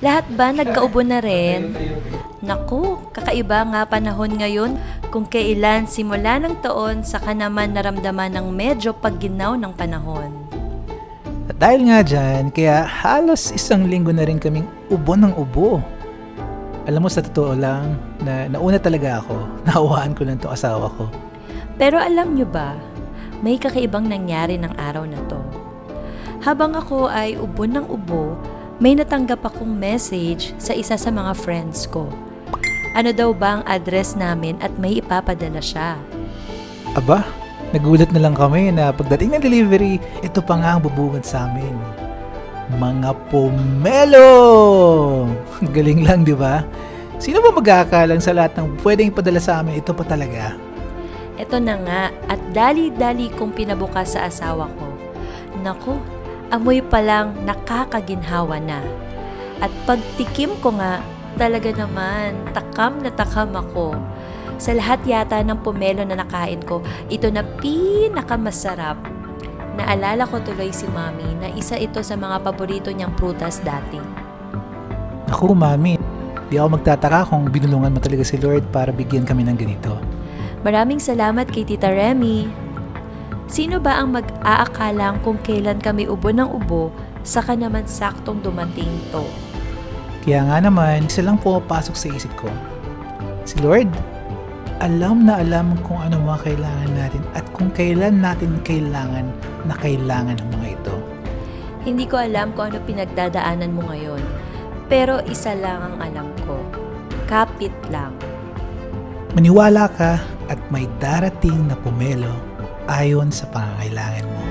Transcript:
Lahat ba nagkaubo na rin? Naku, kakaiba nga panahon ngayon kung kailan simula ng taon saka naman naramdaman ng medyo pagginaw ng panahon. At dahil nga dyan, kaya halos isang linggo na rin kaming ubo ng ubo. Alam mo, sa totoo lang, na nauna talaga ako. Naawaan ko lang to asawa ko. Pero alam nyo ba, may kakaibang nangyari ng araw na to. Habang ako ay ubo ng ubo, may natanggap akong message sa isa sa mga friends ko. Ano daw ba ang address namin at may ipapadala siya. Aba, nagulat na lang kami na pagdating ng delivery, ito pa nga ang bubungad sa amin. Mga pomelo! Galing lang, di ba? Sino ba mag-aakalang sa lahat ng pwedeng ipadala sa amin, ito pa talaga? Ito na nga at dali-dali kong pinabukas sa asawa ko. Naku, amoy pa lang nakakaginhawa na. At pagtikim ko nga, talaga naman, takam na takam ako. Sa lahat yata ng pomelo na nakain ko, ito na pinakamasarap. Naalala ko tuloy si Mami na isa ito sa mga paborito niyang prutas dati. Naku, mami, di ako magtataka kung binulungan mo talaga si Lord para bigyan kami ng ganito. Maraming salamat kay Tita Remy. Sino ba ang mag-aakalang kung kailan kami ubo ng ubo, saka naman saktong dumating to? Kaya nga naman, isa lang pumapasok sa isip ko. Si Lord, alam na alam kung ano mga kailangan natin at kung kailan natin kailangan na kailangan ng mga ito. Hindi ko alam kung ano pinagdadaanan mo ngayon, pero isa lang ang alam ko. Kapit lang. Maniwala ka at may darating na pomelo ayon sa pangangailangan mo.